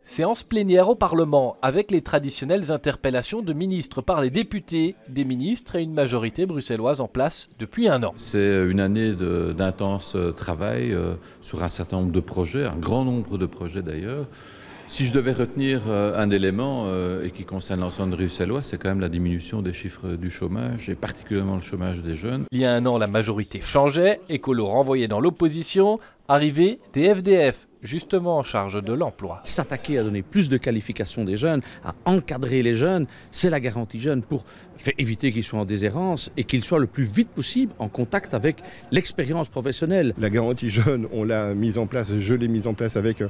Séance plénière au Parlement avec les traditionnelles interpellations de ministres par les députés, des ministres et une majorité bruxelloise en place depuis un an. C'est une année d'intense travail sur un certain nombre de projets, un grand nombre de projets d'ailleurs. Si je devais retenir un élément et qui concerne l'ensemble bruxellois, c'est quand même la diminution des chiffres du chômage et particulièrement le chômage des jeunes. Il y a un an, la majorité changeait, écolo renvoyé dans l'opposition, arrivée des FDF, justement en charge de l'emploi. S'attaquer à donner plus de qualifications des jeunes, à encadrer les jeunes, c'est la garantie jeune pour éviter qu'ils soient en déshérence et qu'ils soient le plus vite possible en contact avec l'expérience professionnelle. La garantie jeune, on l'a mise en place, je l'ai mise en place avec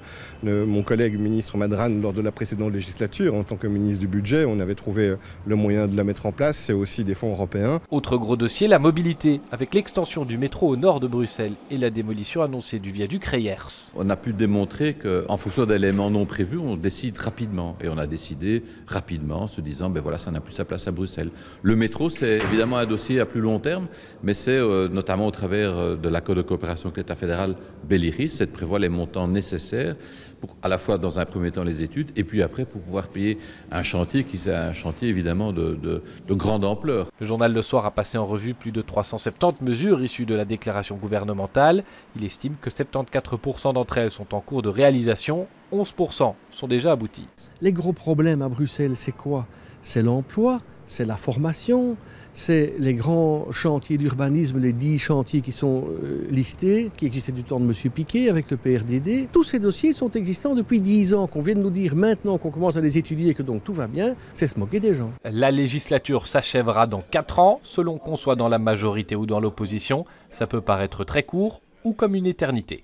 mon collègue ministre Madran lors de la précédente législature. En tant que ministre du budget, on avait trouvé le moyen de la mettre en place, c'est aussi des fonds européens. Autre gros dossier, la mobilité, avec l'extension du métro au nord de Bruxelles et la démolition annoncée du viaduc Reyers. On a pu démontrer qu'en fonction d'éléments non prévus, on décide rapidement. Et on a décidé rapidement en se disant, ben voilà, ça n'a plus sa place à Bruxelles. Le métro, c'est évidemment un dossier à plus long terme, mais c'est notamment au travers de l'accord de coopération avec l'État fédéral Belliris, c'est de prévoir les montants nécessaires pour à la fois dans un premier temps les études et puis après pour pouvoir payer un chantier qui est un chantier évidemment de grande ampleur. Le journal Le Soir a passé en revue plus de 370 mesures issues de la déclaration gouvernementale. Il estime que 74% d'entre elles sont en cours de réalisation, 11% sont déjà abouties. Les gros problèmes à Bruxelles, c'est quoi? C'est l'emploi, c'est la formation, c'est les grands chantiers d'urbanisme, les 10 chantiers qui sont listés, qui existaient du temps de M. Piquet avec le PRDD. Tous ces dossiers sont existants depuis 10 ans, qu'on vient de nous dire maintenant qu'on commence à les étudier et que donc tout va bien, c'est se moquer des gens. La législature s'achèvera dans 4 ans, selon qu'on soit dans la majorité ou dans l'opposition. Ça peut paraître très court ou comme une éternité.